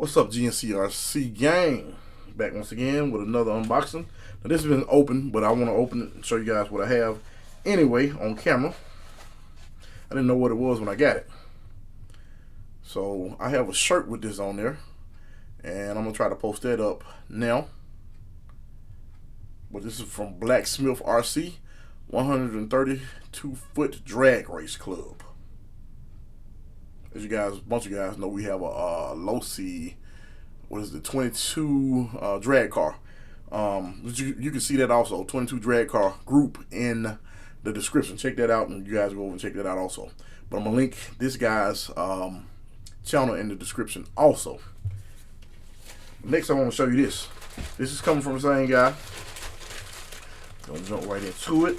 What's up, GNCRC gang? Back once again with another unboxing. Now this has been open, but I want to open it and show you guys what I have anyway on camera. I didn't know what it was when I got it. So I have a shirt with this on there, and I'm gonna try to post that up now. But this is from BlackSmith RC 132 foot drag race club. As you guys, a bunch of you guys know, we have a Losi, what is it, 22 drag car. You can see that also, 22 drag car group in the description. Check that out, and you guys go over and check that out also. But I'm gonna link this guy's channel in the description also. Next, I want to show you this. This is coming from the same guy. Gonna jump right into it.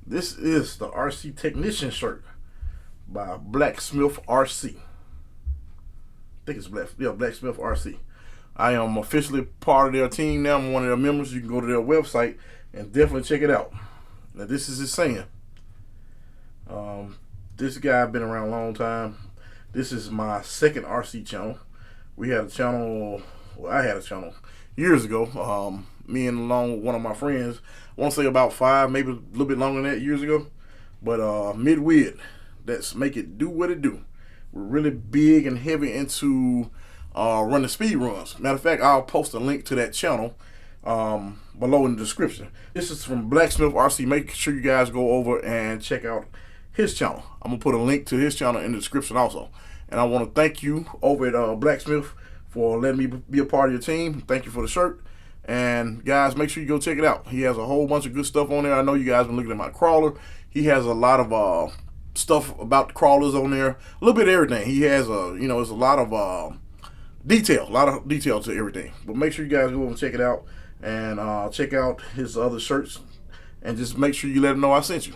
This is the RC Technician shirt by BlackSmith RC. I think it's BlackSmith RC. I am officially part of their team now. I'm one of their members. You can go to their website and definitely check it out. Now this is his saying. This guy been around a long time. This is my second RC channel. We had a channel, well, I had a channel years ago. Me and along with one of my friends, I want to say about 5, maybe a little bit longer than that, years ago. But M.I.D.W.I.D, that's make it do what it do. We're really big and heavy into running speed runs. Matter of fact, I'll post a link to that channel below in the description. This is from BlackSmith RC. Make sure you guys go over and check out his channel. I'm gonna put a link to his channel in the description also. And I want to thank you over at BlackSmith for letting me be a part of your team. Thank you for the shirt. And guys, make sure you go check it out. He has a whole bunch of good stuff on there. I know you guys been looking at my crawler. He has a lot of stuff about the crawlers on there. A little bit of everything. He has there's a lot of detail to everything. But make sure you guys go over and check it out, and check out his other shirts, and just make sure you let him know I sent you.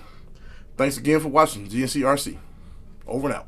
Thanks again for watching GNCRC. Over and out.